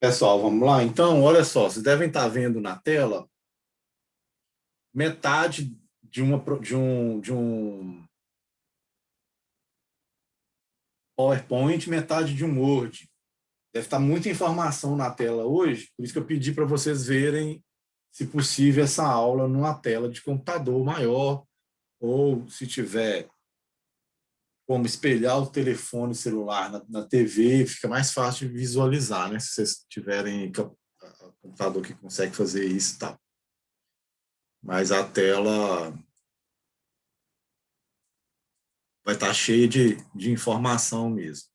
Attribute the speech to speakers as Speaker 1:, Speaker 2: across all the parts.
Speaker 1: Pessoal, vamos lá? Então, olha só, vocês devem estar vendo na tela metade de um PowerPoint, metade de um Word. Deve estar muita informação na tela hoje, por isso que eu pedi para vocês verem, se possível, essa aula numa tela de computador maior, ou se tiver como espelhar o telefone celular na TV, fica mais fácil de visualizar, né? Se vocês tiverem computador que consegue fazer isso, tá? Mas a tela vai estar cheia de informação mesmo.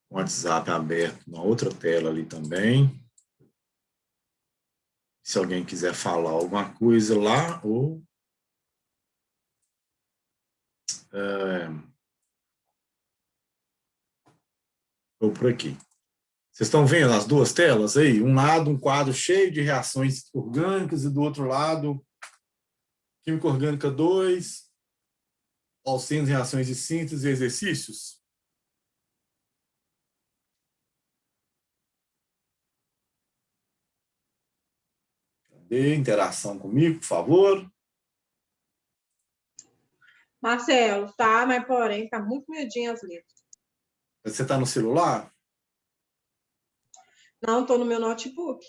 Speaker 1: O WhatsApp aberto na outra tela ali também. Se alguém quiser falar alguma coisa lá, ou por aqui. Vocês estão vendo as duas telas aí? Um lado, um quadro cheio de reações orgânicas, e do outro lado, química orgânica 2, alcenos, reações de síntese e exercícios. Dê interação comigo, por favor.
Speaker 2: Marcelo, tá, mas porém, tá muito miudinho as letras.
Speaker 1: Você está no celular?
Speaker 2: Não, tô no meu notebook.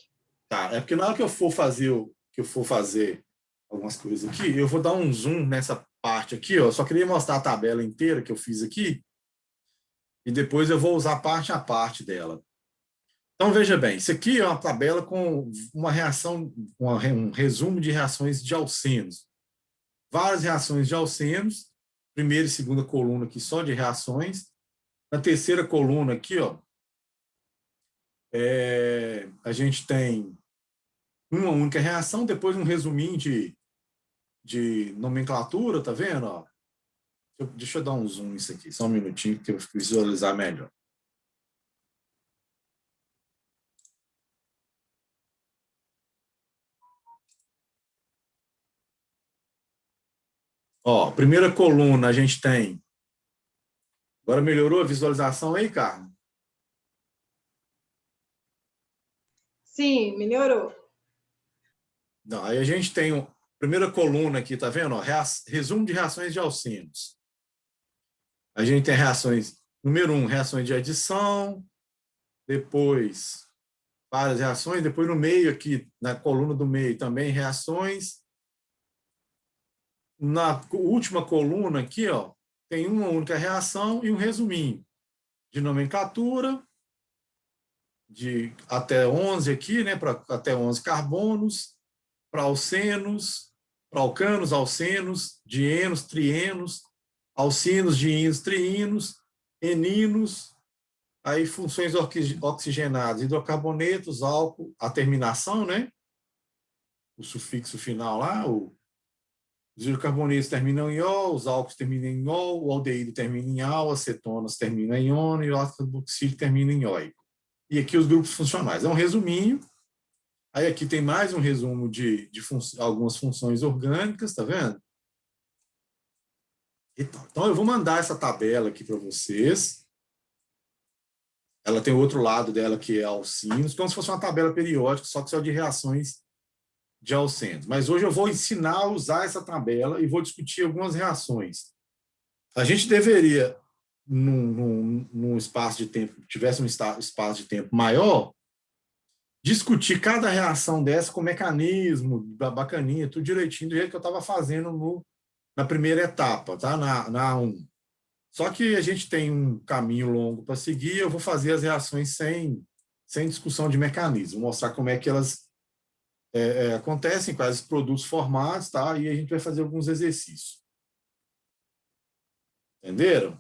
Speaker 1: Tá, é porque na hora que eu for fazer algumas coisas aqui, eu vou dar um zoom nessa parte aqui, ó. Eu só queria mostrar a tabela inteira que eu fiz aqui, e depois eu vou usar parte a parte dela. Então, veja bem, isso aqui é uma tabela com uma reação, um resumo de reações de alcenos. Várias reações de alcenos, primeira e segunda coluna aqui só de reações. Na terceira coluna aqui, ó, a gente tem uma única reação, depois um resuminho de nomenclatura, tá vendo? Ó? Deixa eu dar um zoom nisso aqui, só um minutinho que eu vou visualizar melhor. Ó, primeira coluna a gente tem. Agora melhorou a visualização aí, Carlos?
Speaker 2: Sim, melhorou.
Speaker 1: Não, aí a gente tem a primeira coluna aqui, tá vendo? Ó, resumo de reações de alcenos. A gente tem reações, número 1, reações de adição, depois várias reações, depois no meio aqui, na coluna do meio também reações. Na última coluna aqui, ó, tem uma única reação e um resuminho de nomenclatura, de até 11 aqui, né, para até 11 carbonos, para alcenos, para alcanos, alcenos, dienos, trienos, alcinos, dienos, triinos, eninos, aí funções oxigenadas, hidrocarbonetos, álcool, a terminação, né, o sufixo final lá, os hidrocarbonetos terminam em O, os álcools terminam em O, o aldeído termina em AL, as cetonas terminam em ONO e o ácido carboxílico termina em OICO. E aqui os grupos funcionais. É um resuminho. Aí aqui tem mais um resumo de algumas funções orgânicas, tá vendo? Então, eu vou mandar essa tabela aqui para vocês. Ela tem o outro lado dela, que é alcinos, como se fosse uma tabela periódica, só que só de reações de alcenos. Mas hoje eu vou ensinar a usar essa tabela e vou discutir algumas reações. A gente deveria, num espaço de tempo, tivesse um espaço de tempo maior, discutir cada reação dessa com mecanismo, bacaninha, tudo direitinho, do jeito que eu estava fazendo na primeira etapa, tá? Na A1. Só que a gente tem um caminho longo para seguir, eu vou fazer as reações sem discussão de mecanismo, mostrar como é que elas acontecem, quais os produtos formados, tá? E a gente vai fazer alguns exercícios. Entenderam?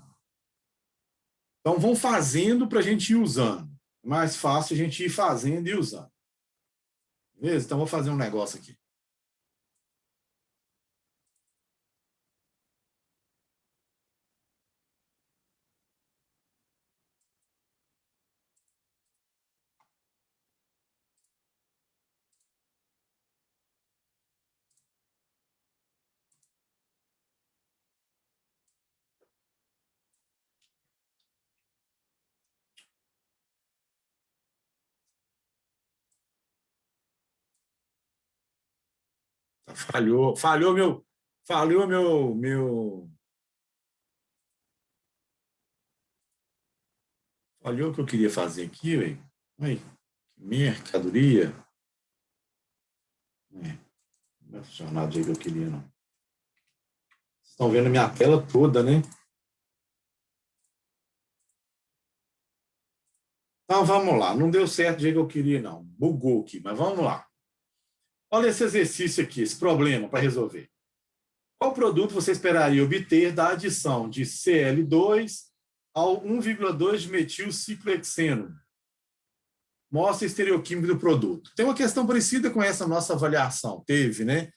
Speaker 1: Então, vão fazendo para a gente ir usando. É mais fácil a gente ir fazendo e usando. Beleza? Então, vou fazer um negócio aqui. Falhou o que eu queria fazer aqui, velho. Ai, que mercadoria. Não vai funcionar do jeito que eu queria, não. Vocês estão vendo a minha tela toda, né? Então, vamos lá. Não deu certo do jeito que eu queria, não. Bugou aqui, mas vamos lá. Olha esse exercício aqui, esse problema para resolver. Qual produto você esperaria obter da adição de Cl2 ao 1,2 de metilciclohexeno? Mostra a estereoquímica do produto. Tem uma questão parecida com essa nossa avaliação. Teve, né?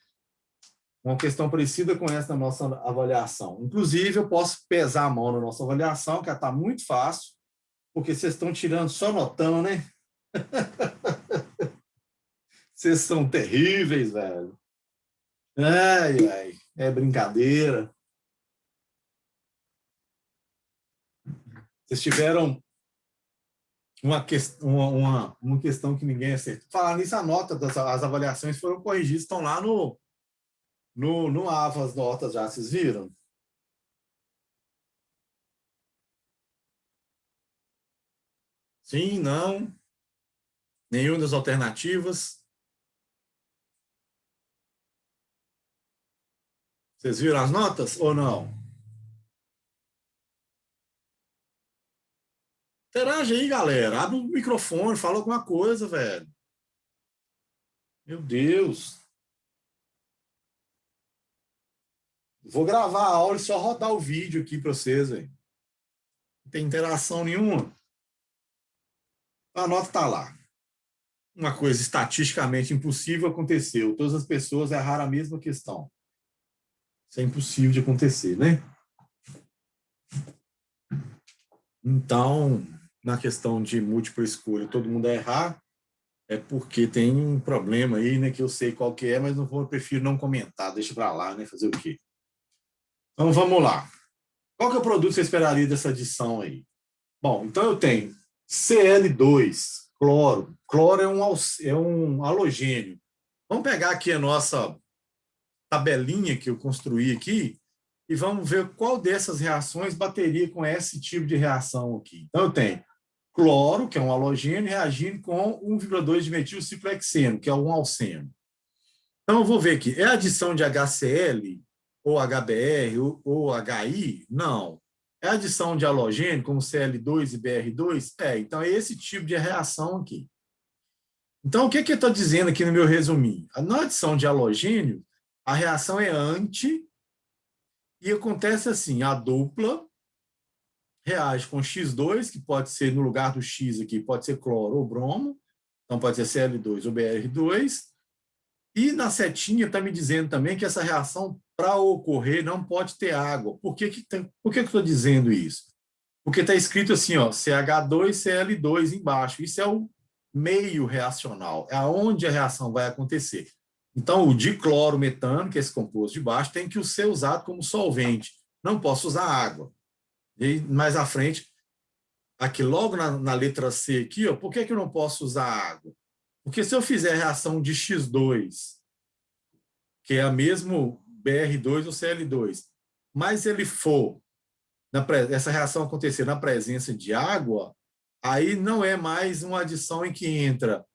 Speaker 1: Uma questão parecida com essa nossa avaliação. Inclusive, eu posso pesar a mão na nossa avaliação, que está muito fácil, porque vocês estão tirando só notão, né? Vocês são terríveis, velho. Ai, ai, é brincadeira. Vocês tiveram uma questão que ninguém acertou. Falar nisso, a nota as avaliações foram corrigidas, estão lá no AVA, as notas já, vocês viram? Sim, não. Nenhuma das alternativas. Vocês viram as notas ou não? Interage aí, galera. Abre o microfone, fala alguma coisa, velho. Meu Deus. Vou gravar a aula e só rodar o vídeo aqui para vocês, velho. Não tem interação nenhuma. A nota está lá. Uma coisa estatisticamente impossível aconteceu. Todas as pessoas erraram a mesma questão. Isso é impossível de acontecer, né? Então, na questão de múltipla escolha, todo mundo errar, é porque tem um problema aí, né, que eu sei qual que é, mas não vou, eu prefiro não comentar, deixa para lá, né, fazer o quê? Então, vamos lá. Qual que é o produto que você esperaria dessa adição aí? Bom, então eu tenho Cl2, cloro. Cloro é um halogênio. Vamos pegar aqui a nossa tabelinha que eu construí aqui e vamos ver qual dessas reações bateria com esse tipo de reação aqui. Então, eu tenho cloro, que é um halogênio, reagindo com 1,2 de metilciclohexeno, que é um alceno. Então, eu vou ver aqui. É adição de HCl, ou HBr, ou HI? Não. É adição de halogênio, como Cl2 e Br2? É. Então, é esse tipo de reação aqui. Então, o que eu estou dizendo aqui no meu resuminho? Na adição de halogênio, a reação é anti e acontece assim, a dupla reage com X2, que pode ser no lugar do X aqui, pode ser cloro ou bromo, então pode ser Cl2 ou Br2, e na setinha está me dizendo também que essa reação, para ocorrer, não pode ter água. Por que eu estou dizendo isso? Porque está escrito assim, ó, CH2Cl2 embaixo. Isso é o meio reacional, é aonde a reação vai acontecer. Então, o diclorometano, que é esse composto de baixo, tem que ser usado como solvente. Não posso usar água. E mais à frente, aqui logo na letra C aqui, ó, por que eu não posso usar água? Porque se eu fizer a reação de X2, que é a mesmo Br2 ou Cl2, mas ele for, essa reação acontecer na presença de água, aí não é mais uma adição em que entra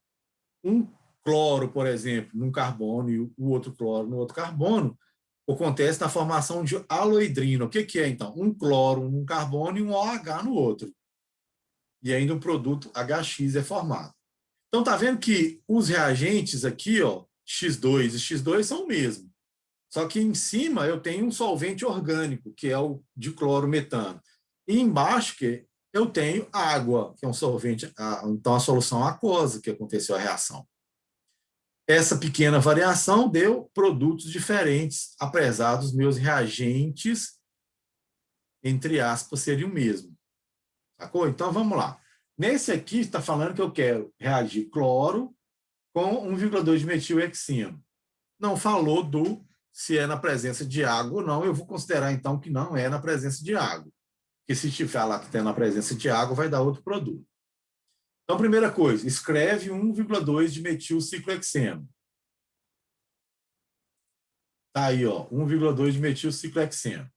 Speaker 1: um cloro, por exemplo, num carbono e o outro cloro no outro carbono, acontece na formação de haloidrina. O que é, então? Um cloro num carbono e um OH no outro. E ainda um produto HX é formado. Então, tá vendo que os reagentes aqui, ó, X2 e X2 são o mesmo. Só que em cima eu tenho um solvente orgânico, que é o diclorometano. E embaixo que eu tenho água, que é um solvente, então a solução aquosa que aconteceu a reação. Essa pequena variação deu produtos diferentes, apesar dos meus reagentes, entre aspas, seriam o mesmo. Sacou? Então, vamos lá. Nesse aqui, está falando que eu quero reagir cloro com 1,2 de metilhexeno. Não falou se é na presença de água ou não. Eu vou considerar, então, que não é na presença de água. Porque se estiver lá que tem na presença de água, vai dar outro produto. Então, primeira coisa, escreve 1,2 de metilciclohexeno. Tá aí, ó, 1,2 de metilciclohexeno.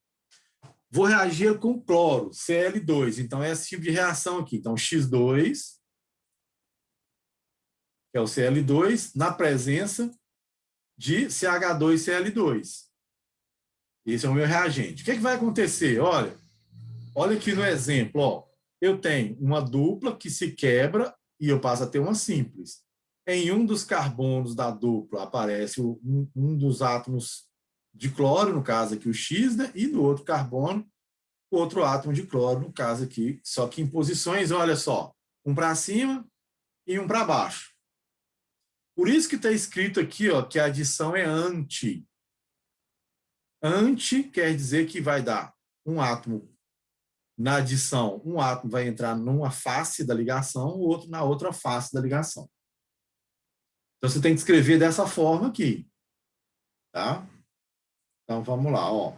Speaker 1: Vou reagir com cloro, Cl2. Então, é esse tipo de reação aqui. Então, X2, que é o Cl2, na presença de CH2Cl2. Esse é o meu reagente. O que vai acontecer? Olha aqui no exemplo. Ó. Eu tenho uma dupla que se quebra e eu passo a ter uma simples. Em um dos carbonos da dupla aparece um dos átomos de cloro, no caso aqui o X, né? E no outro carbono, o outro átomo de cloro, no caso aqui, só que em posições, olha só, um para cima e um para baixo. Por isso que está escrito aqui, ó, que a adição é anti. Anti quer dizer que vai dar um átomo na adição, um átomo vai entrar numa face da ligação, o outro na outra face da ligação. Então, você tem que escrever dessa forma aqui. Tá? Então, vamos lá. Ó.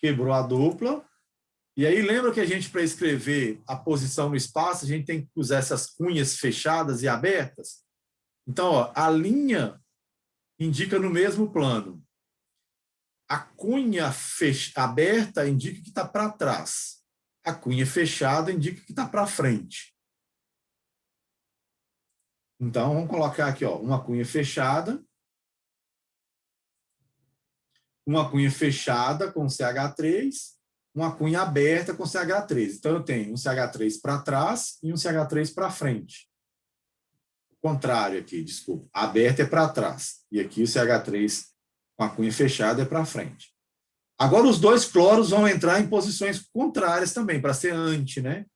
Speaker 1: Quebrou a dupla. E aí, lembra que a gente, para escrever a posição no espaço, a gente tem que usar essas cunhas fechadas e abertas? Então, ó, a linha indica no mesmo plano. A cunha aberta indica que está para trás. A cunha fechada indica que está para frente. Então, vamos colocar aqui, ó, uma cunha fechada com CH3, uma cunha aberta com CH3. Então, eu tenho um CH3 para trás e um CH3 para frente. O contrário aqui, desculpa. A aberta é para trás. E aqui o CH3 com a cunha fechada é para frente. Agora, os dois cloros vão entrar em posições contrárias também, para ser anti, né?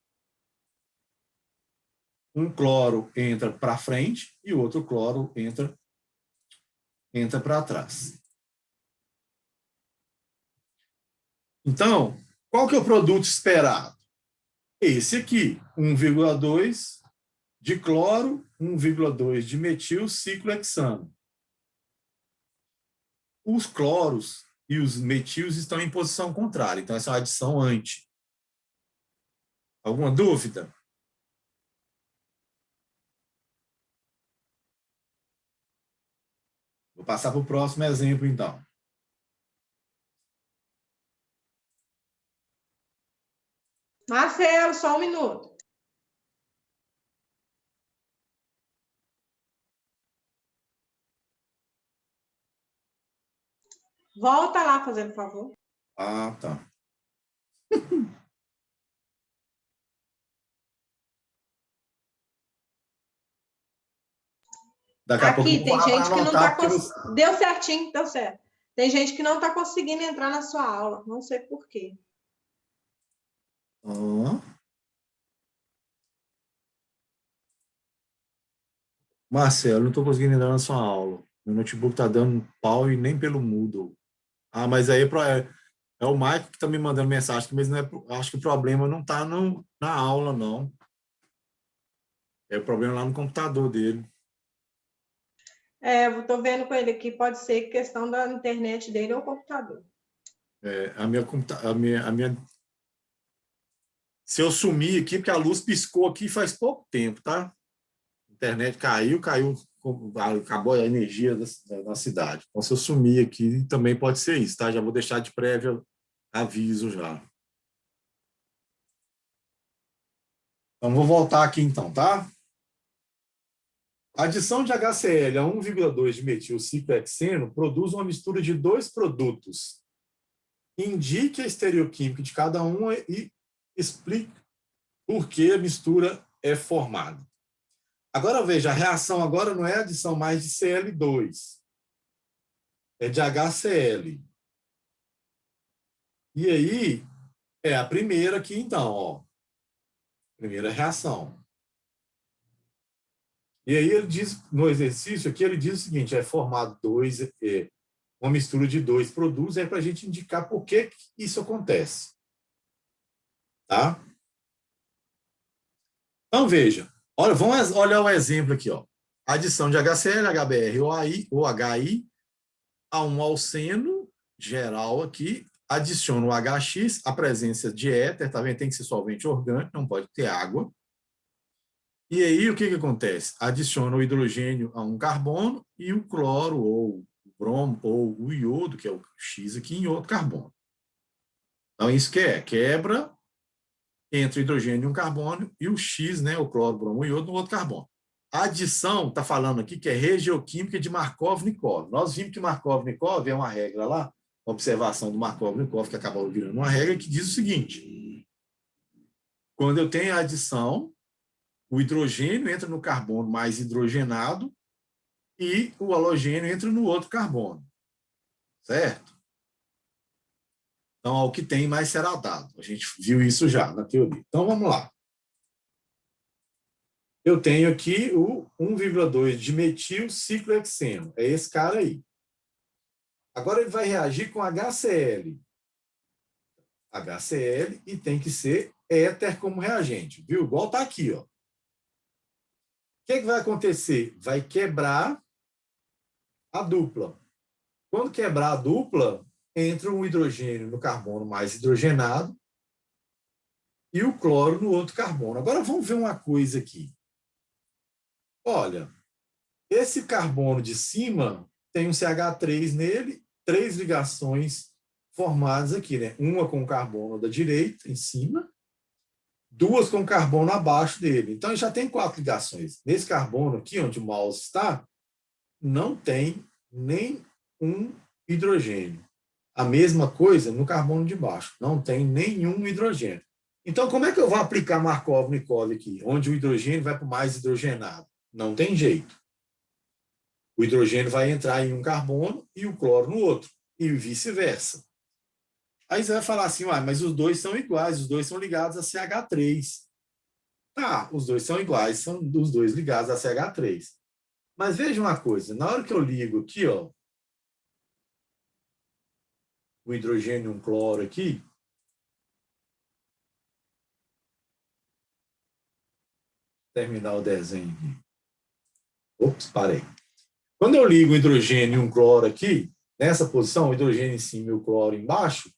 Speaker 1: Um cloro entra para frente e o outro cloro entra para trás. Então, qual que é o produto esperado? Esse aqui, 1,2 de cloro, 1,2 de metilciclohexano. Os cloros e os metils estão em posição contrária, então essa é uma adição anti. Alguma dúvida? Vou passar para o próximo exemplo, então.
Speaker 2: Marcelo, só um minuto. Volta lá, fazendo favor.
Speaker 1: Ah, tá. Daqui a pouco eu
Speaker 2: Aqui
Speaker 1: vou
Speaker 2: tem
Speaker 1: falar para
Speaker 2: gente que não
Speaker 1: anotar,
Speaker 2: está
Speaker 1: porque
Speaker 2: conseguindo. Deu certinho, deu certo. Tem gente que não está conseguindo entrar na sua aula. Não sei por quê.
Speaker 1: Marcelo, não estou conseguindo entrar na sua aula. Meu notebook está dando pau e nem pelo Moodle. Ah, mas aí é o Maico que está me mandando mensagem, mas não é, acho que o problema não está na aula, não. É o problema lá no computador dele.
Speaker 2: Eu estou vendo com ele aqui, pode ser questão da internet dele ou computador.
Speaker 1: Se eu sumir aqui, porque a luz piscou aqui faz pouco tempo, tá? A internet caiu, acabou a energia da cidade. Então, se eu sumir aqui, também pode ser isso, tá? Já vou deixar de prévio aviso já. Então, vou voltar aqui então, tá? A adição de HCl a 1,2 de metilciclohexeno produz uma mistura de dois produtos. Indique a estereoquímica de cada um e explique por que a mistura é formada. Agora, veja, a reação agora não é adição mais de Cl2, é de HCl. E aí, é a primeira aqui, então, ó. Primeira reação. E aí ele diz, no exercício aqui, ele diz o seguinte, é formado uma mistura de dois produtos, é para a gente indicar por que isso acontece. Tá? Então, veja, vamos olhar o exemplo aqui, ó. Adição de HCl, HBr ou HI a um alceno geral aqui, adiciona o HX, a presença de éter, tá vendo? Tem que ser solvente orgânico, não pode ter água. E aí, o que acontece? Adiciona o hidrogênio a um carbono e o cloro, ou bromo ou o iodo, que é o X aqui, em outro carbono. Então, isso que é? Quebra entre o hidrogênio e um carbono e o X, né, o cloro, bromo e iodo, no outro carbono. A adição, está falando aqui, que é regioquímica de Markov-Nikov. Nós vimos que Markov-Nikov é uma regra lá, observação do Markov-Nikov, que acabou virando uma regra, que diz o seguinte: quando eu tenho a adição, o hidrogênio entra no carbono mais hidrogenado e o halogênio entra no outro carbono. Certo? Então, ao que tem, mais será dado. A gente viu isso já na teoria. Então, vamos lá. Eu tenho aqui o 1,2 de metil ciclohexeno. É esse cara aí. Agora ele vai reagir com HCl. HCl e tem que ser éter como reagente. Viu? Igual está aqui. Ó. O que vai acontecer? Vai quebrar a dupla. Quando quebrar a dupla, entra um hidrogênio no carbono mais hidrogenado e o cloro no outro carbono. Agora vamos ver uma coisa aqui. Olha, esse carbono de cima tem um CH3 nele, 3 ligações formadas aqui, né? Uma com o carbono da direita, em cima, 2 com o carbono abaixo dele. Então, já tem 4 ligações. Nesse carbono aqui, onde o mouse está, não tem nem um hidrogênio. A mesma coisa no carbono de baixo, não tem nenhum hidrogênio. Então, como é que eu vou aplicar Markov-Nikov aqui, onde o hidrogênio vai para o mais hidrogenado? Não tem jeito. O hidrogênio vai entrar em um carbono e o cloro no outro, e vice-versa. Aí você vai falar assim, mas os dois são iguais, os dois são ligados a CH3. Tá, os dois são iguais, são os dois ligados a CH3. Mas veja uma coisa, na hora que eu ligo aqui, ó, o hidrogênio e um cloro aqui, terminar o desenho aqui. Ops, parei. Quando eu ligo o hidrogênio e um cloro aqui, nessa posição, o hidrogênio em cima e o cloro embaixo,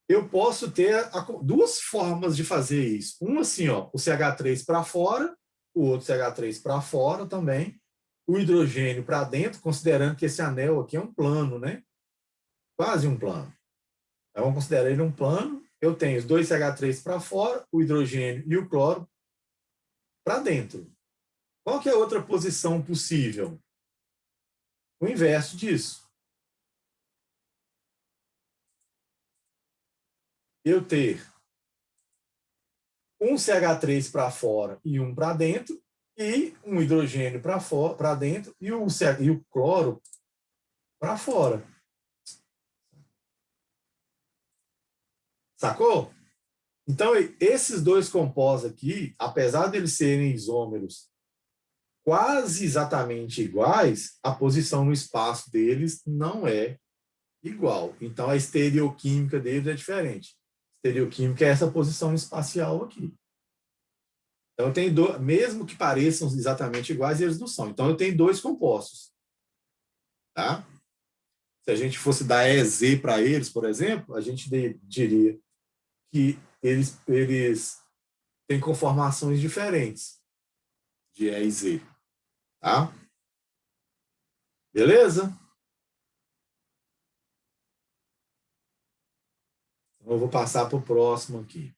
Speaker 1: eu posso ter duas formas de fazer isso. Uma assim, ó, o CH3 para fora, o outro CH3 para fora também, o hidrogênio para dentro, considerando que esse anel aqui é um plano, né? Quase um plano. Então, vamos considerar ele um plano. Eu tenho os dois CH3 para fora, o hidrogênio e o cloro para dentro. Qual que é a outra posição possível? O inverso disso. Eu ter um CH3 para fora e um para dentro, e um hidrogênio para dentro e o cloro para fora. Sacou? Então, esses dois compostos aqui, apesar de eles serem isômeros quase exatamente iguais, a posição no espaço deles não é igual. Então, a estereoquímica deles é diferente. Estereoquímica é essa posição espacial aqui. Então, eu tenho mesmo que pareçam exatamente iguais, eles não são. Então, eu tenho dois compostos. Tá? Se a gente fosse dar EZ para eles, por exemplo, a gente diria que eles têm conformações diferentes de E e Z. Tá? Beleza? Então, eu vou passar para o próximo aqui.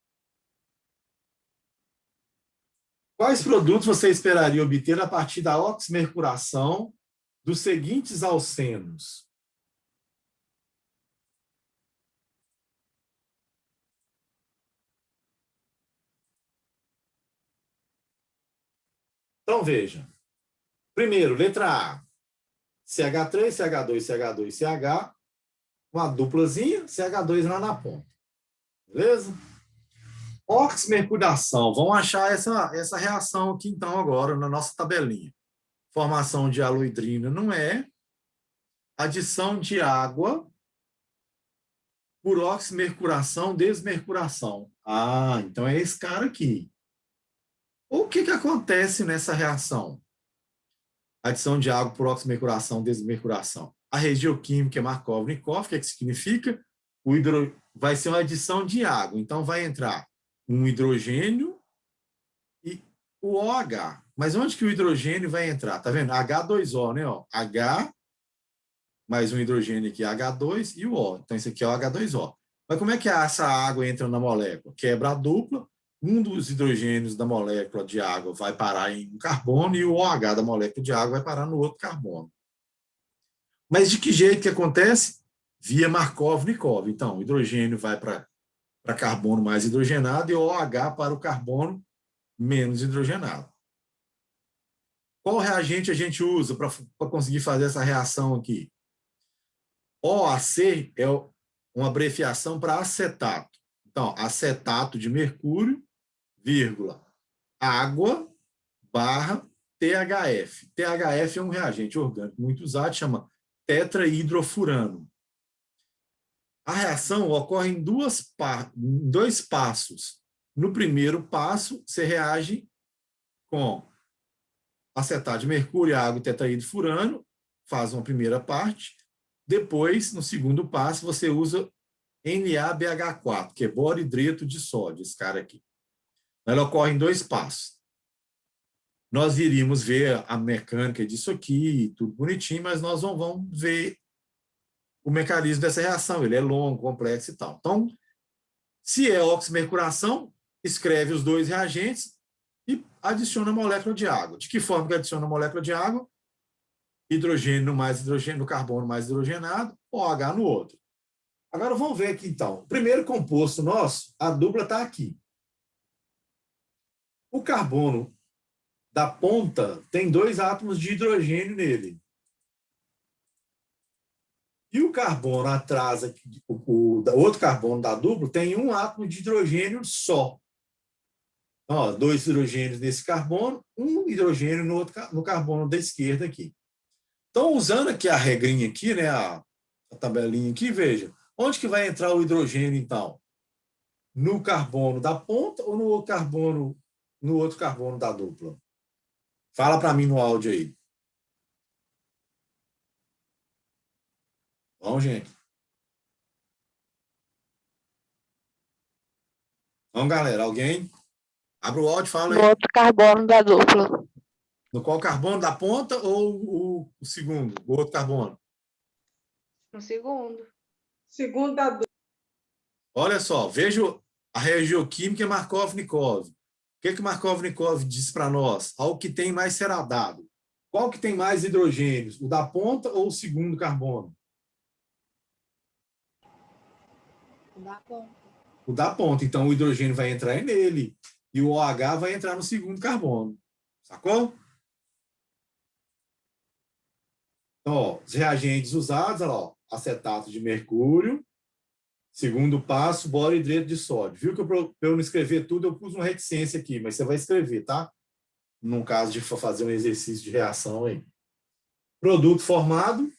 Speaker 1: Quais produtos você esperaria obter a partir da oximercuração dos seguintes alcenos? Então, veja. Primeiro, letra A. CH3, CH2, CH2, CH. Uma duplazinha, CH2 lá na ponta. Beleza? Oximercuração. Vamos achar essa reação aqui, então, agora, na nossa tabelinha. Formação de aloidrina não é. Adição de água por oximercuração, desmercuração. Ah, então é esse cara aqui. O que acontece nessa reação? Adição de água por oximercuração, desmercuração. A regioquímica é Markov-Nikov, o que significa? Vai ser uma adição de água. Então, vai entrar um hidrogênio e o OH. Mas onde que o hidrogênio vai entrar? Tá vendo? H2O, né? Ó. H, mais um hidrogênio aqui, H2, e o O. Então, isso aqui é o H2O. Mas como é que essa água entra na molécula? Quebra a dupla, um dos hidrogênios da molécula de água vai parar em um carbono e o OH da molécula de água vai parar no outro carbono. Mas de que jeito que acontece? Via Markov-Nikov. Então, o hidrogênio vai para carbono mais hidrogenado e o OH para o carbono menos hidrogenado. Qual reagente a gente usa para conseguir fazer essa reação aqui? OAC é uma abreviação para acetato. Então, acetato de mercúrio, vírgula, água, barra, THF. THF é um reagente orgânico muito usado, chama tetrahidrofurano. A reação ocorre em dois passos. No primeiro passo, você reage com acetato de mercúrio, água e tetrahidrofurano, faz uma primeira parte. Depois, no segundo passo, você usa NaBH4, que é boro-hidreto de sódio, esse cara aqui. Ela ocorre em dois passos. Nós iríamos ver a mecânica disso aqui, tudo bonitinho, mas nós não vamos ver o mecanismo dessa reação. Ele é longo, complexo e tal. Então, se é oximercuração, escreve os dois reagentes e adiciona a molécula de água. De que forma que adiciona a molécula de água? Hidrogênio mais hidrogênio, carbono mais hidrogenado, OH no outro. Agora vamos ver aqui então. O primeiro composto nosso, a dupla está aqui. O carbono da ponta tem 2 átomos de hidrogênio nele. E o carbono atrás, o outro carbono da dupla, tem 1 átomo de hidrogênio só. Ó, 2 hidrogênios nesse carbono, 1 hidrogênio no carbono da esquerda aqui. Então, usando aqui a regrinha aqui, né, a tabelinha aqui, veja, onde que vai entrar o hidrogênio, então? No carbono da ponta ou no outro carbono da dupla? Fala para mim no áudio aí. Vamos, gente. Vamos, galera. Alguém? Abre o áudio e fala aí.
Speaker 3: No outro carbono da dupla.
Speaker 1: No qual carbono da ponta ou o segundo? O outro carbono?
Speaker 3: No segundo.
Speaker 2: Segundo da dupla.
Speaker 1: Olha só, veja a regioquímica Markov-Nikov. O que Markov-Nikov diz para nós? Ao que tem mais será dado. Qual que tem mais hidrogênios? O da ponta ou o segundo carbono?
Speaker 3: O da ponta.
Speaker 1: O da ponta. Então, o hidrogênio vai entrar nele e o OH vai entrar no segundo carbono. Sacou? Então, ó, os reagentes usados, ó, acetato de mercúrio, segundo passo, boro-hidreto de sódio. Viu que para eu não escrever tudo, eu pus uma reticência aqui, mas você vai escrever, tá? No caso de fazer um exercício de reação aí. Produto formado.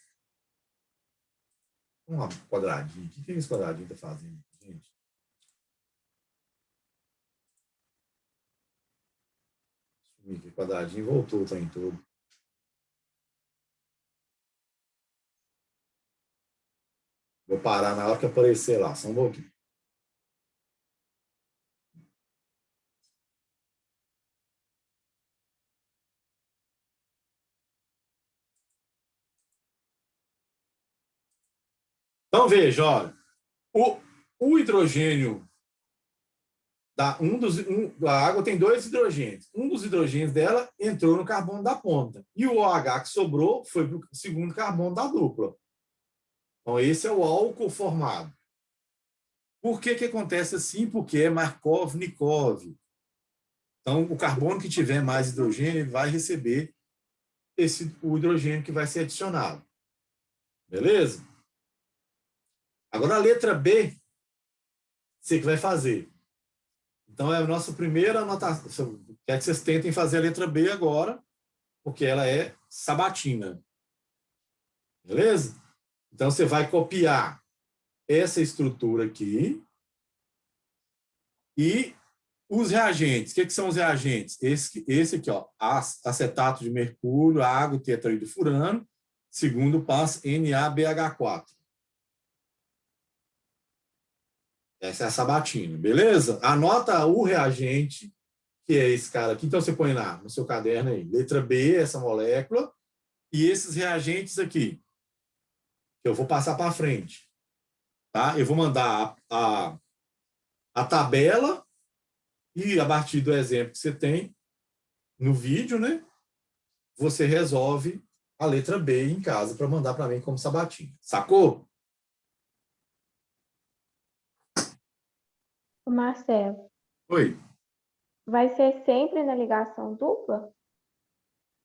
Speaker 1: Um quadradinho. O que esse quadradinho está fazendo, gente? Sumi, quadradinho voltou, tá em todo. Vou parar na hora que aparecer lá, só um pouquinho. Então, veja, olha, o hidrogênio, a água tem 2 hidrogênios. Um dos hidrogênios dela entrou no carbono da ponta. E o OH que sobrou foi para o segundo carbono da dupla. Então, esse é o álcool formado. Por que acontece assim? Porque é Markov-Nikov. Então, o carbono que tiver mais hidrogênio vai receber o hidrogênio que vai ser adicionado. Beleza? Agora, a letra B, você que vai fazer. Então, é a nossa primeira anotação. Quero que vocês tentem fazer a letra B agora, porque ela é sabatina. Beleza? Então, você vai copiar essa estrutura aqui e os reagentes. O que são os reagentes? Esse aqui, ó, acetato de mercúrio, água e tetrahidrofurano. Segundo passo, NaBH4. Essa é a sabatina, beleza? Anota o reagente, que é esse cara aqui. Então, você põe lá no seu caderno aí. Letra B, essa molécula. E esses reagentes aqui. que eu vou passar para frente. Tá? Eu vou mandar a tabela e, a partir do exemplo que você tem no vídeo, né, você resolve a letra B em casa para mandar para mim como sabatina. Sacou?
Speaker 4: Marcelo,
Speaker 1: Oi.
Speaker 4: vai ser sempre na ligação dupla?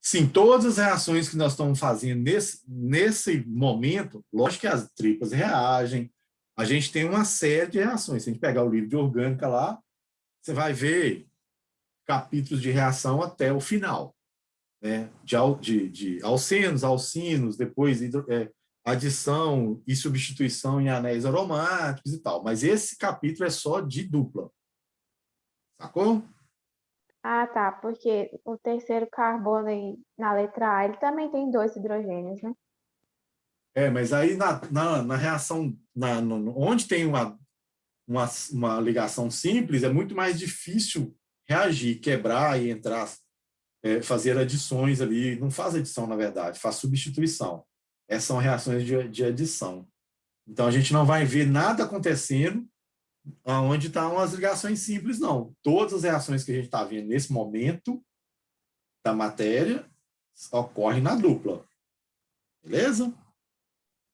Speaker 1: Sim, todas as reações que nós estamos fazendo nesse momento, lógico que as tripas reagem, a gente tem uma série de reações. Se a gente pegar o livro de orgânica lá, você vai ver capítulos de reação até o final, né? De alcenos, alcinos, depois adição e substituição em anéis aromáticos e tal. Mas esse capítulo é só de dupla. Sacou?
Speaker 4: Ah, tá, porque o terceiro carbono aí na letra A, ele também tem 2 hidrogênios, né?
Speaker 1: Mas aí na reação, onde tem uma ligação simples, é muito mais difícil reagir, quebrar e entrar, fazer adições ali. Não faz adição, na verdade, faz substituição. Essas são reações de adição. Então, a gente não vai ver nada acontecendo onde estão as ligações simples, não. Todas as reações que a gente está vendo nesse momento da matéria ocorrem na dupla. Beleza?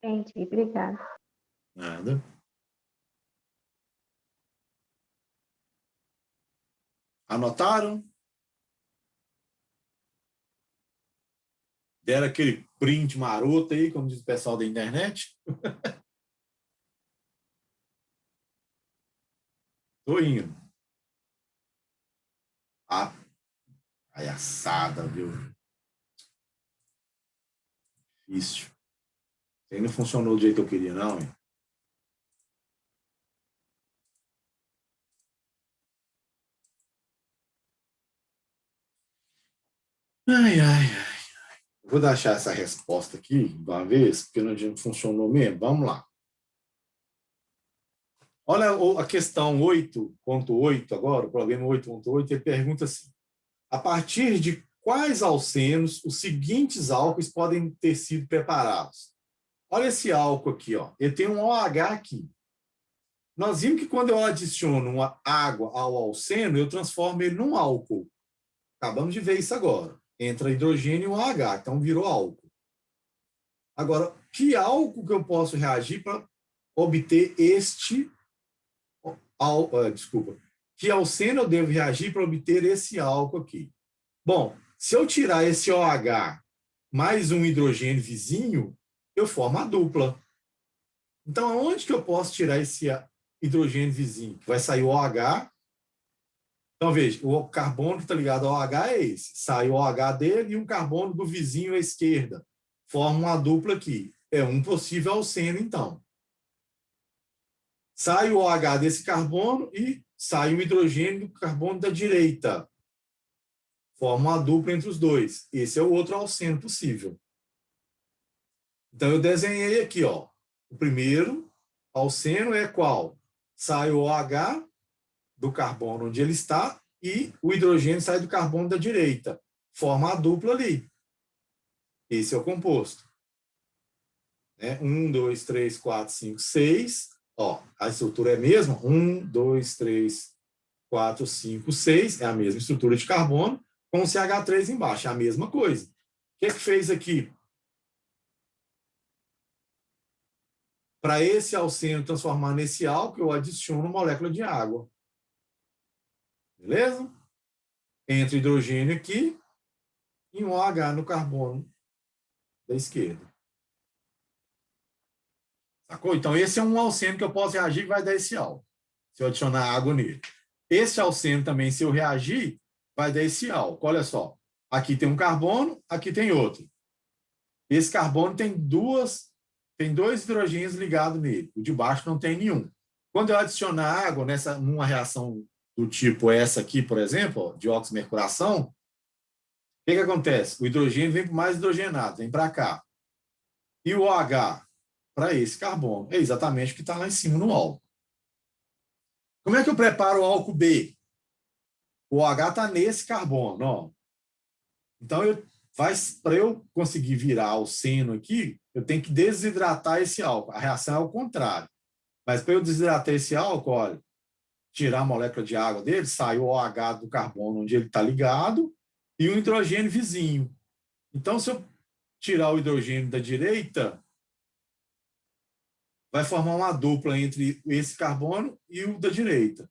Speaker 4: Entendi, obrigada.
Speaker 1: Nada. Anotaram? Deram aquele print maroto aí, como diz o pessoal da internet? Tô indo. Ah, palhaçada, viu? Difícil. Isso aí não funcionou do jeito que eu queria, não, hein? Ai, ai, ai. Vou deixar essa resposta aqui de uma vez, porque não funcionou mesmo. Vamos lá. Olha a questão 8.8 agora, o problema 8.8, ele pergunta assim: a partir de quais alcenos os seguintes álcoois podem ter sido preparados? Olha esse álcool aqui, ó. Ele tem um OH aqui. Nós vimos que quando eu adiciono uma água ao alceno, eu transformo ele num álcool. Acabamos de ver isso agora. Entra hidrogênio e OH, então virou álcool. Agora, que álcool que eu posso reagir para obter este desculpa, que alceno eu devo reagir para obter esse álcool aqui? Bom, se eu tirar esse OH mais um hidrogênio vizinho, eu formo a dupla. Então, aonde que eu posso tirar esse hidrogênio vizinho? Vai sair o OH. Então, veja, o carbono que está ligado ao OH é esse. Sai o OH dele e um carbono do vizinho à esquerda. Forma uma dupla aqui. É um possível alceno, então. Sai o OH desse carbono e sai o hidrogênio do carbono da direita. Forma uma dupla entre os dois. Esse é o outro alceno possível. Então, eu desenhei aqui, ó. O primeiro alceno é qual? Sai o OH do carbono onde ele está e o hidrogênio sai do carbono da direita. Forma a dupla ali. Esse é o composto. 1, 2, 3, 4, 5, 6. Ó, a estrutura é a mesma. 1, 2, 3, 4, 5, 6. É a mesma estrutura de carbono, com o CH3 embaixo. É a mesma coisa. O que fez aqui? Para esse alceno transformar nesse álcool, eu adiciono molécula de água. Beleza? Entra hidrogênio aqui e um OH no carbono da esquerda. Sacou? Então, esse é um alceno que eu posso reagir e vai dar esse álcool, se eu adicionar água nele. Esse alceno também, se eu reagir, vai dar esse álcool. Olha só. Aqui tem um carbono, aqui tem outro. Esse carbono tem dois hidrogênios ligados nele. O de baixo não tem nenhum. Quando eu adicionar água numa reação do tipo essa aqui, por exemplo, ó, de oxomercuração, o que acontece? O hidrogênio vem para mais hidrogenado, vem para cá. E o OH para esse carbono. É exatamente o que está lá em cima no álcool. Como é que eu preparo o álcool B? O OH está nesse carbono. Ó. Então, para eu conseguir virar alceno aqui, eu tenho que desidratar esse álcool. A reação é ao contrário. Mas para eu desidratar esse álcool, olha, tirar a molécula de água dele, sai o OH do carbono onde ele está ligado e o hidrogênio vizinho. Então, se eu tirar o hidrogênio da direita, vai formar uma dupla entre esse carbono e o da direita.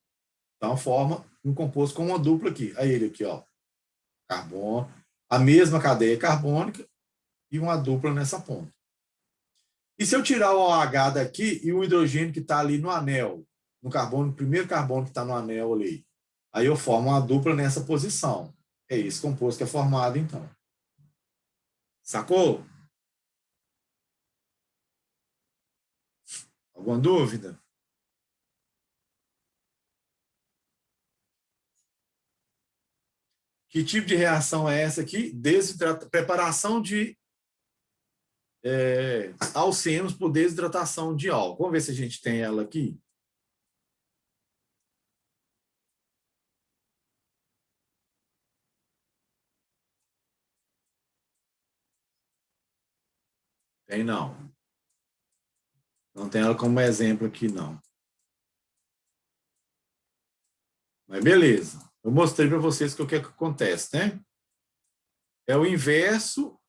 Speaker 1: Então, forma um composto com uma dupla aqui. Aí ele aqui, ó. Carbono, a mesma cadeia carbônica e uma dupla nessa ponta. E se eu tirar o OH daqui e o hidrogênio que está ali no anel, no carbono, no primeiro carbono que está no anel ali, aí eu formo uma dupla nessa posição. É esse composto que é formado, então. Sacou? Alguma dúvida? Que tipo de reação é essa aqui? Preparação de alcenos por desidratação de álcool. Vamos ver se a gente tem ela aqui. Tem não. Não tem ela como exemplo aqui, não. Mas beleza. Eu mostrei para vocês o que acontece, né? É o inverso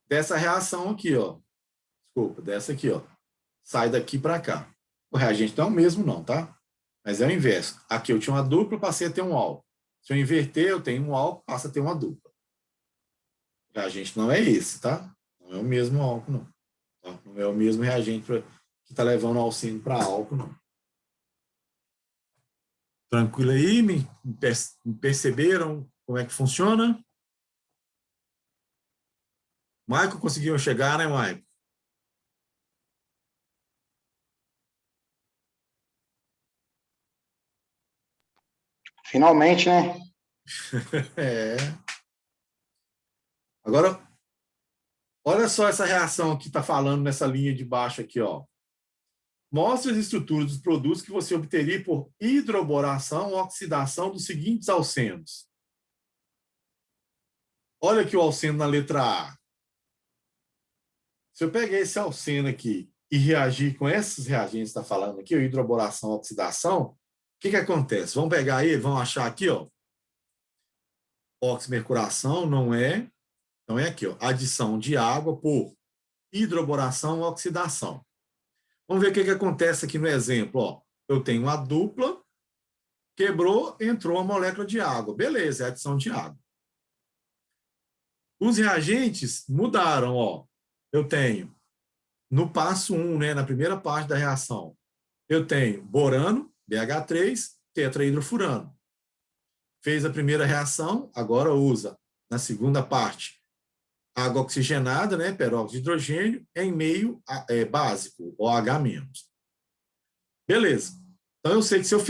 Speaker 1: dessa reação aqui, ó. Desculpa, dessa aqui, ó. Sai daqui para cá. O reagente não é o mesmo, não, tá? Mas é o inverso. Aqui eu tinha uma dupla, passei a ter um álcool. Se eu inverter, eu tenho um álcool, passa a ter uma dupla. O reagente não é esse, tá? Não é o mesmo álcool, não. Não é o mesmo reagente que está levando o alcino para álcool, não. Tranquilo aí? Me perceberam como é que funciona? Maico conseguiu chegar, né, Maico?
Speaker 5: Finalmente, né?
Speaker 1: É. Agora, olha só essa reação que está falando nessa linha de baixo aqui, ó. Mostre as estruturas dos produtos que você obteria por hidroboração ou oxidação dos seguintes alcenos. Olha aqui o alceno na letra A. Se eu pegar esse alceno aqui e reagir com esses reagentes que está falando aqui, hidroboração, oxidação, o que acontece? Vamos pegar aí, vamos achar aqui, ó. Oximercuração não é. Então é aqui, ó. Adição de água por hidroboração, oxidação. Vamos ver o que acontece aqui no exemplo. Ó. Eu tenho uma dupla, quebrou, entrou uma molécula de água. Beleza, é adição de água. Os reagentes mudaram. Ó. Eu tenho, no passo 1, né, na primeira parte da reação, eu tenho borano, BH3, tetrahidrofurano. Fez a primeira reação, agora usa, na segunda parte, água oxigenada, né, peróxido de hidrogênio, em meio básico, OH-. Beleza. Então, eu sei que se eu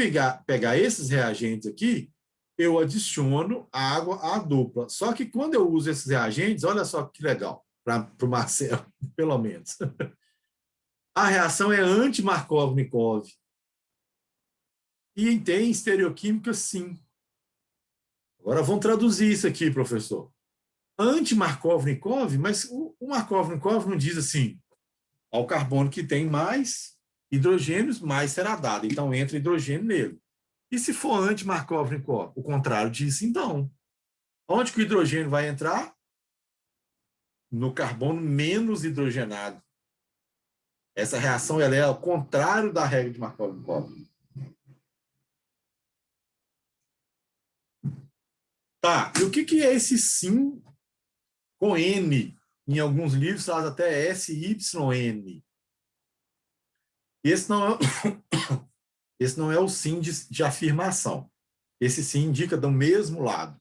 Speaker 1: pegar esses reagentes aqui, eu adiciono água à dupla. Só que quando eu uso esses reagentes, olha só que legal, para o Marcelo, pelo menos. A reação é anti-Markov-Nikov. E tem estereoquímica, sim. Agora, vamos traduzir isso aqui, professor. Anti-Markov-Nikov, mas o Markov-Nikov não diz assim, ao carbono que tem mais hidrogênios, mais será dado. Então, entra hidrogênio nele. E se for anti-Markov-Nikov? O contrário disso, então. Onde que o hidrogênio vai entrar? No carbono menos hidrogenado. Essa reação ela é ao contrário da regra de Markov-Nikov. Tá, e o que é esse sim com N? Em alguns livros traz até SYN. Esse não é o sim de afirmação. Esse sim indica do mesmo lado.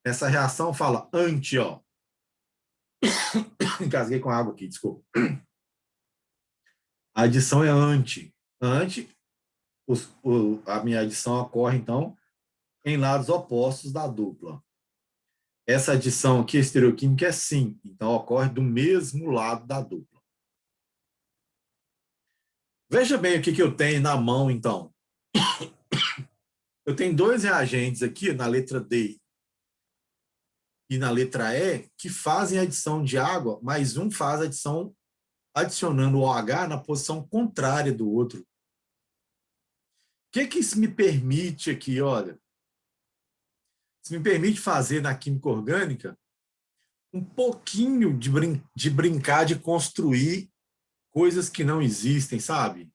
Speaker 1: Essa reação fala anti, ó. Engasguei com água aqui, desculpa. A adição é anti. Anti, a minha adição ocorre, então, em lados opostos da dupla. Essa adição aqui, estereoquímica, é sim. Então, ocorre do mesmo lado da dupla. Veja bem o que eu tenho na mão, então. Eu tenho dois reagentes aqui na letra D. e na letra E que fazem adição de água, mas um faz adição adicionando o OH na posição contrária do outro. O que isso me permite aqui? Olha, isso me permite fazer na química orgânica um pouquinho de brincar de construir coisas que não existem, sabe?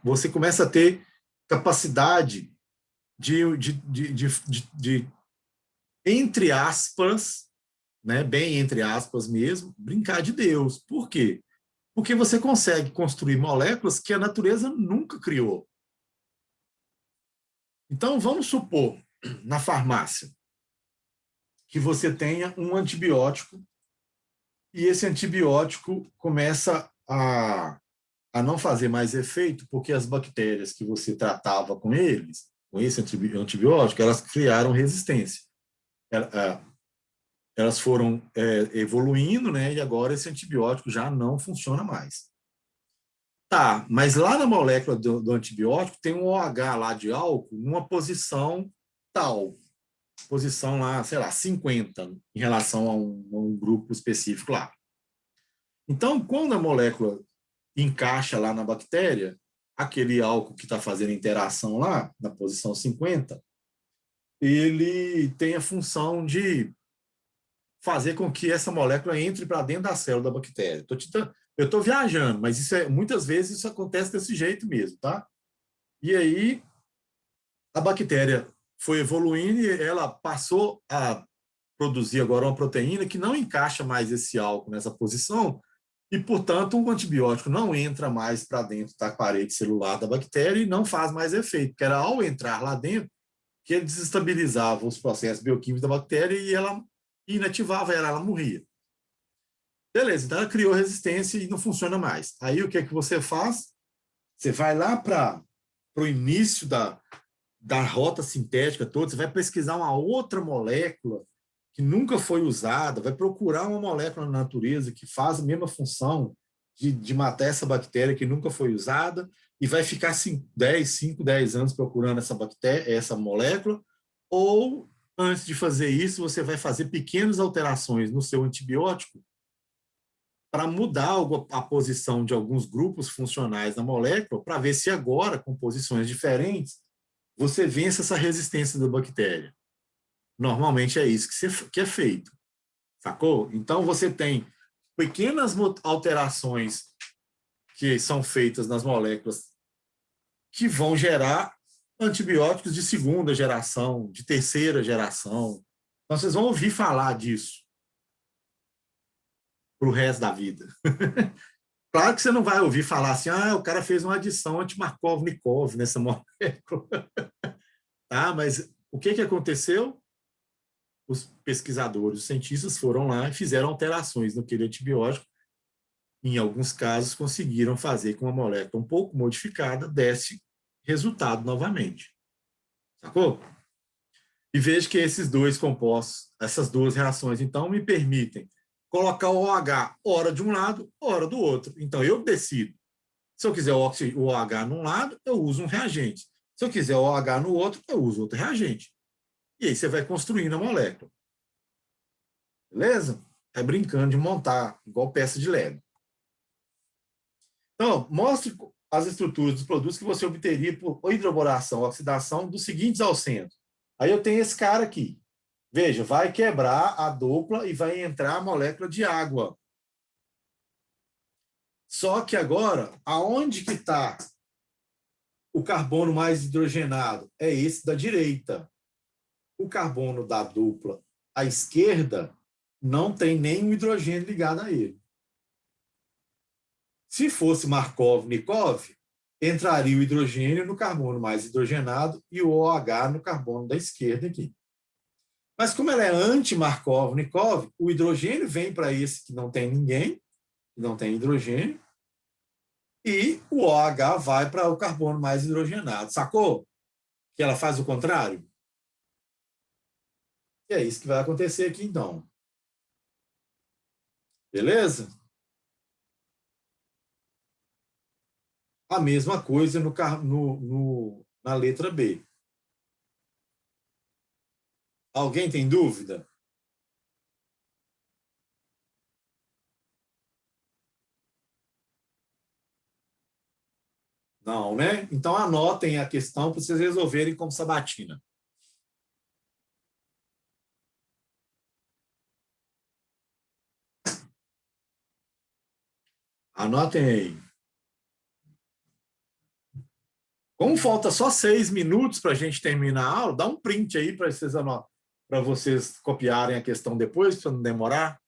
Speaker 1: Você começa a ter capacidade de entre aspas, né, bem entre aspas mesmo, brincar de Deus. Por quê? Porque você consegue construir moléculas que a natureza nunca criou. Então, vamos supor, na farmácia, que você tenha um antibiótico e esse antibiótico começa a não fazer mais efeito porque as bactérias que você tratava com eles, com esse antibiótico, elas criaram resistência. Elas foram evoluindo, né? E agora esse antibiótico já não funciona mais. Tá, mas lá na molécula do antibiótico tem um OH lá de álcool numa posição tal, posição lá, sei lá, 50 em relação a um grupo específico lá. Então, quando a molécula encaixa lá na bactéria, aquele álcool que está fazendo interação lá, na posição 50, ele tem a função de fazer com que essa molécula entre para dentro da célula da bactéria. Eu estou viajando, mas muitas vezes isso acontece desse jeito mesmo, tá? E aí, a bactéria foi evoluindo e ela passou a produzir agora uma proteína que não encaixa mais esse álcool nessa posição e, portanto, o antibiótico não entra mais para dentro da parede celular da bactéria e não faz mais efeito, porque era ao entrar lá dentro que ele desestabilizava os processos bioquímicos da bactéria e ela inativava ela morria. Beleza, então ela criou resistência e não funciona mais. Aí o que é que você faz? Você vai lá para o início da rota sintética toda, você vai pesquisar uma outra molécula que nunca foi usada, vai procurar uma molécula na natureza que faz a mesma função de matar essa bactéria que nunca foi usada e vai ficar 5, 10 anos procurando essa bactéria, essa molécula, ou antes de fazer isso, você vai fazer pequenas alterações no seu antibiótico para mudar a posição de alguns grupos funcionais da molécula, para ver se agora, com posições diferentes, você vence essa resistência da bactéria. Normalmente é isso que é feito, sacou? Então, você tem pequenas alterações que são feitas nas moléculas que vão gerar antibióticos de segunda geração, de terceira geração. Então, vocês vão ouvir falar disso para o resto da vida. Claro que você não vai ouvir falar assim, o cara fez uma adição anti-Markov-Nikov nessa molécula. Tá? Mas o que aconteceu? Os pesquisadores, os cientistas foram lá e fizeram alterações naquele antibiótico. Em alguns casos, conseguiram fazer com uma molécula um pouco modificada desse resultado novamente. Sacou? E veja que esses dois compostos, essas duas reações, então, me permitem colocar o OH hora de um lado, hora do outro. Então, eu decido. Se eu quiser o OH num lado, eu uso um reagente. Se eu quiser o OH no outro, eu uso outro reagente. E aí você vai construindo a molécula. Beleza? É brincando de montar, igual peça de Lego. Então, mostre as estruturas dos produtos que você obteria por hidroboração, oxidação dos seguintes alcenos. Aí eu tenho esse cara aqui. Veja, vai quebrar a dupla e vai entrar a molécula de água. Só que agora, aonde que está o carbono mais hidrogenado? É esse da direita. O carbono da dupla à esquerda não tem nenhum hidrogênio ligado a ele. Se fosse Markov-Nikov, entraria o hidrogênio no carbono mais hidrogenado e o OH no carbono da esquerda aqui. Mas como ela é anti-Markov-Nikov, o hidrogênio vem para esse que não tem ninguém, que não tem hidrogênio, e o OH vai para o carbono mais hidrogenado. Sacou? Que ela faz o contrário? E é isso que vai acontecer aqui, então. Beleza? A mesma coisa na letra B. Alguém tem dúvida? Não, né? Então anotem a questão para vocês resolverem como sabatina. Anotem aí. Como falta só 6 minutos para a gente terminar a aula, dá um print aí para vocês copiarem a questão depois, para não demorar.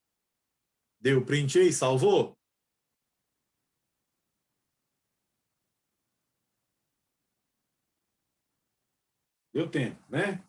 Speaker 1: Deu o print aí? Salvou? Deu tempo, né?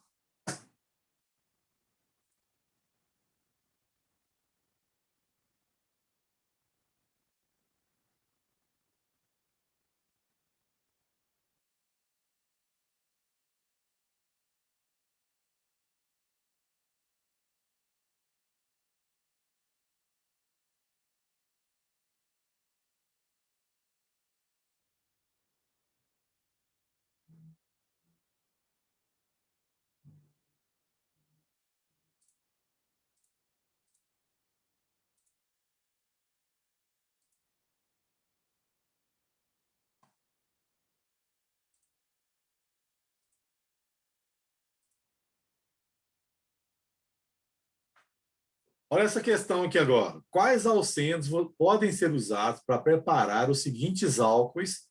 Speaker 1: Olha essa questão aqui agora. Quais alcenos podem ser usados para preparar os seguintes álcoois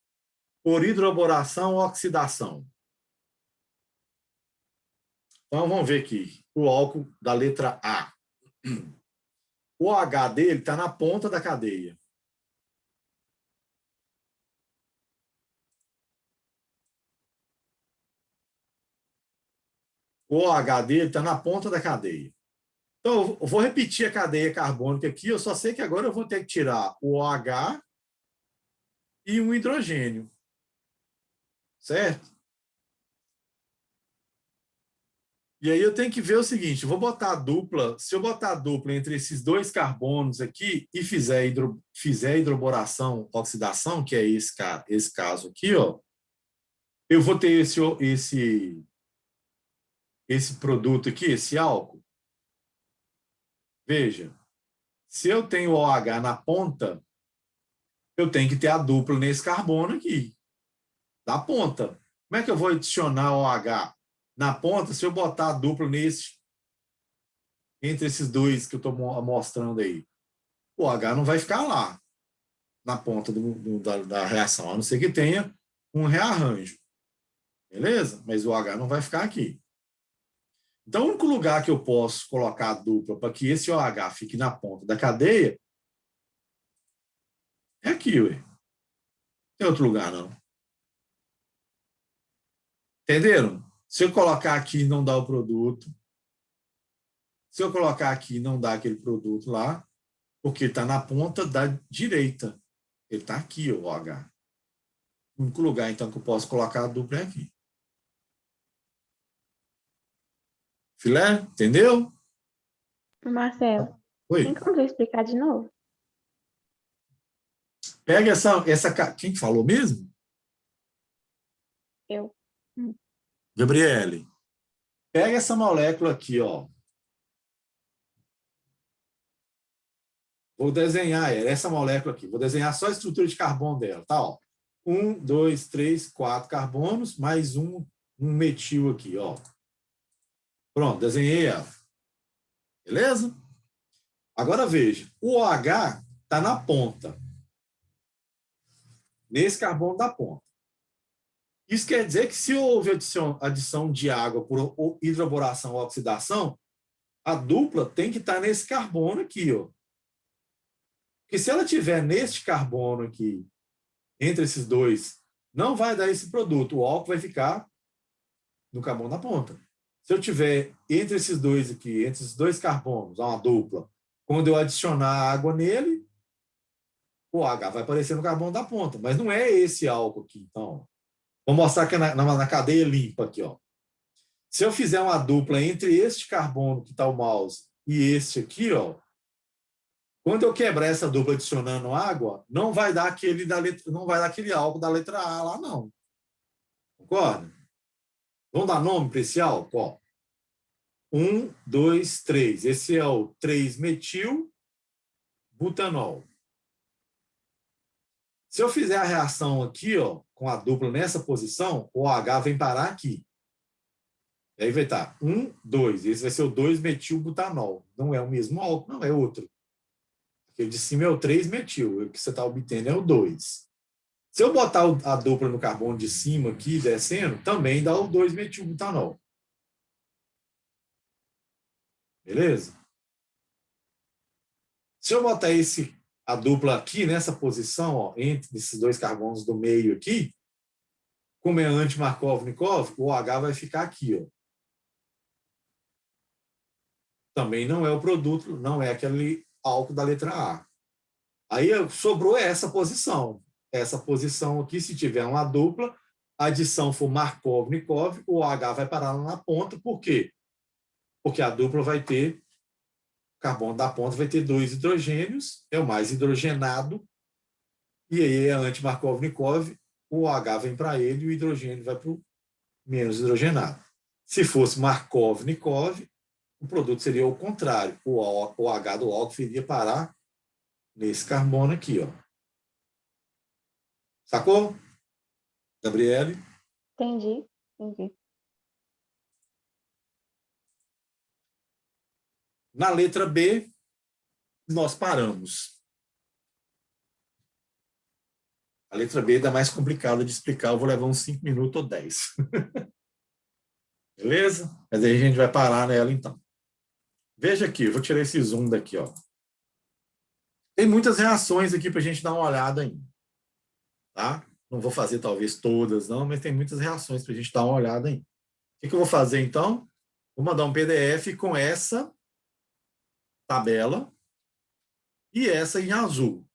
Speaker 1: por hidroboração ou oxidação? Então, vamos ver aqui. O álcool da letra A. O OH dele está na ponta da cadeia. O OH dele está na ponta da cadeia. Então, eu vou repetir a cadeia carbônica aqui. Eu só sei que agora eu vou ter que tirar o OH e um hidrogênio. Certo? E aí eu tenho que ver o seguinte, vou botar a dupla, se eu botar a dupla entre esses dois carbonos aqui e fizer hidroboração, oxidação, que é esse caso aqui, ó, eu vou ter esse produto aqui, esse álcool. Veja, se eu tenho OH na ponta, eu tenho que ter a dupla nesse carbono aqui, da ponta. Como é que eu vou adicionar OH na ponta se eu botar a dupla entre esses dois que eu estou mostrando aí? O OH não vai ficar lá, na ponta da reação, a não ser que tenha um rearranjo. Beleza? Mas o OH não vai ficar aqui. Então, o único lugar que eu posso colocar a dupla para que esse OH fique na ponta da cadeia é aqui, ué. Não tem outro lugar, não. Entenderam? Se eu colocar aqui, não dá o produto. Se eu colocar aqui, não dá aquele produto lá, porque está na ponta da direita. Ele está aqui, o OH. O único lugar, então, que eu posso colocar a dupla é aqui. Filé? Entendeu?
Speaker 4: Marcelo,
Speaker 1: Oi.
Speaker 4: tem como você explicar de novo?
Speaker 1: Pega essa. Quem falou mesmo?
Speaker 4: Eu.
Speaker 1: Gabriele. Pega essa molécula aqui, ó. Vou desenhar essa molécula aqui. Vou desenhar só a estrutura de carbono dela, tá? Ó. 1, 2, 3, 4 carbonos, mais um metil aqui, ó. Pronto, desenhei ela. Beleza? Agora veja, o OH está na ponta. Nesse carbono da ponta. Isso quer dizer que se houve adição de água por hidroboração ou oxidação, a dupla tem que estar nesse carbono aqui, ó. Porque se ela tiver neste carbono aqui, entre esses dois, não vai dar esse produto. O álcool vai ficar no carbono da ponta. Se eu tiver entre esses dois aqui, entre esses dois carbonos, uma dupla, quando eu adicionar água nele, o H vai aparecer no carbono da ponta. Mas não é esse álcool aqui, então. Vou mostrar aqui na cadeia limpa aqui, ó. Se eu fizer uma dupla entre este carbono que está o mouse e este aqui, ó, quando eu quebrar essa dupla adicionando água, não vai dar aquele álcool da letra A lá, não. Concorda? Vamos dar nome para esse álcool? Ó. 1, 2, 3. Esse é o 3-metil-butanol. Se eu fizer a reação aqui, ó, com a dupla nessa posição, o OH vem parar aqui. E aí vai estar 1, 2. Esse vai ser o 2-metil-butanol. Não é o mesmo álcool, não, é outro. Aquele de cima é o 3-metil. O que você está obtendo é o 2. Se eu botar a dupla no carbono de cima aqui, descendo, também dá o 2-metil-butanol. Beleza? Se eu botar a dupla aqui nessa posição, ó, entre esses dois carbonos do meio aqui, como é anti-Markov-Nikov, o OH vai ficar aqui, ó. Também não é o produto, não é aquele álcool da letra A. Aí sobrou essa posição. Essa posição aqui, se tiver uma dupla, a adição for Markov-Nikov, o OH vai parar lá na ponta. Por quê? Porque a dupla vai ter, o carbono da ponta vai ter 2 hidrogênios, é o mais hidrogenado, e aí é anti-Markov-Nikov, o OH vem para ele e o hidrogênio vai para o menos hidrogenado. Se fosse Markov-Nikov, o produto seria o contrário. O OH do álcool iria parar nesse carbono aqui, ó. Sacou? Gabriele?
Speaker 4: Entendi, entendi.
Speaker 1: Na letra B, nós paramos. A letra B é mais complicada de explicar, eu vou levar uns 5 minutos ou 10. Beleza? Mas aí a gente vai parar nela então. Veja aqui, eu vou tirar esse zoom daqui, ó. Tem muitas reações aqui para a gente dar uma olhada ainda. Tá? Não vou fazer talvez todas, não, mas tem muitas reações para a gente dar uma olhada ainda. O que eu vou fazer então? Vou mandar um PDF com essa tabela e essa em azul.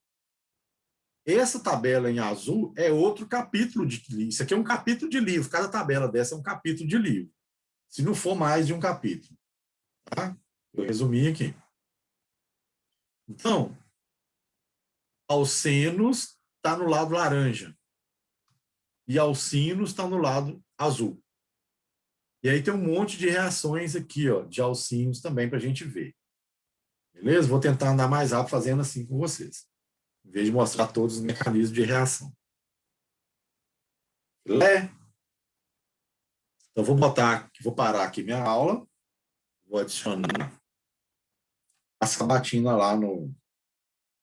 Speaker 1: Essa tabela em azul é outro capítulo de livro. Isso aqui é um capítulo de livro. Cada tabela dessa é um capítulo de livro. Se não for mais de um capítulo. Tá? Eu resumi aqui. Então, alcenos está no lado laranja. E alcinos está no lado azul. E aí tem um monte de reações aqui, ó, de alcinos também para a gente ver. Beleza? Vou tentar andar mais rápido fazendo assim com vocês. Em vez de mostrar todos os mecanismos de reação. Lé. Então, vou parar aqui minha aula. Vou adicionar a sabatina lá no...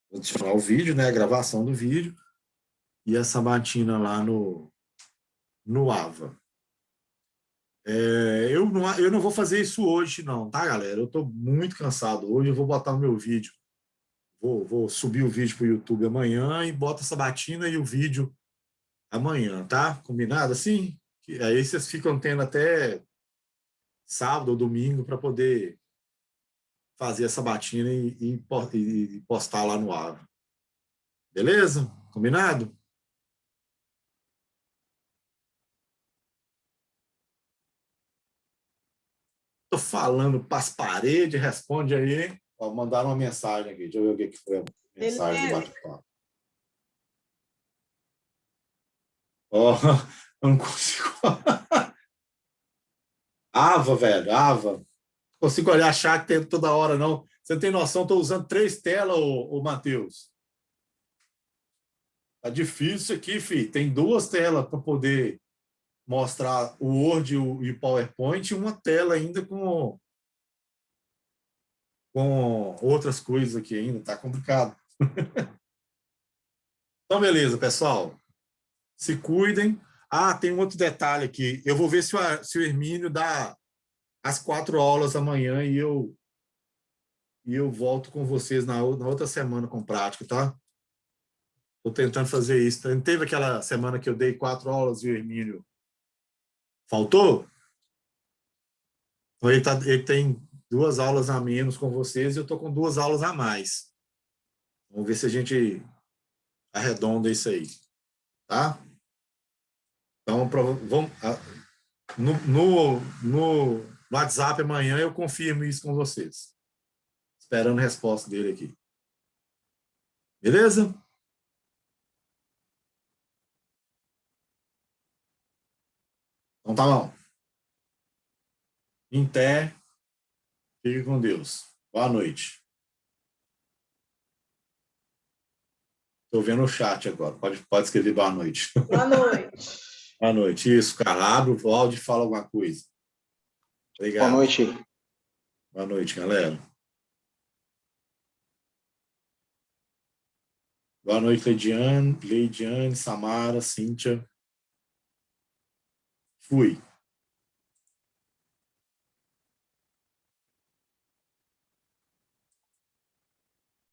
Speaker 1: Vou adicionar o vídeo, né? A gravação do vídeo. E a sabatina lá no AVA. Eu não vou fazer isso hoje, não, tá, galera? Eu estou muito cansado hoje. Eu vou botar o meu vídeo. Vou subir o vídeo para o YouTube amanhã e boto a sabatina e o vídeo amanhã, tá? Combinado assim? Aí vocês ficam tendo até sábado ou domingo para poder fazer essa sabatina e postar lá no ar. Beleza? Combinado? Tô falando para as paredes, responde aí. Ó, mandaram uma mensagem aqui. Deixa eu ver o que foi a mensagem do bate-papo. Ó, eu não consigo. Ava, velho, Ava. Não consigo olhar chat toda hora, não. Você não tem noção, estou usando 3 telas, ô Matheus. Tá difícil aqui, filho. Tem 2 telas para poder mostrar o Word e o PowerPoint e uma tela ainda com outras coisas aqui ainda. Tá complicado. Então, beleza, pessoal. Se cuidem. Ah, tem um outro detalhe aqui. Eu vou ver se o Hermínio dá as 4 aulas amanhã e eu volto com vocês na outra semana com prática, tá? Estou tentando fazer isso. Não teve aquela semana que eu dei 4 aulas e o Hermínio faltou? Então ele tem 2 aulas a menos com vocês e eu estou com 2 aulas a mais. Vamos ver se a gente arredonda isso aí, tá? Então, vamos, no WhatsApp amanhã eu confirmo isso com vocês. Esperando a resposta dele aqui. Beleza? Então tá bom. Em té. Fique com Deus. Boa noite. Estou vendo o chat agora. Pode escrever boa noite.
Speaker 2: Boa noite.
Speaker 1: Boa noite. Isso, cara. Abre o áudio e fala alguma coisa. Obrigado.
Speaker 5: Boa noite.
Speaker 1: Boa noite, galera. Boa noite, Leidiane, Samara, Cíntia. Fui.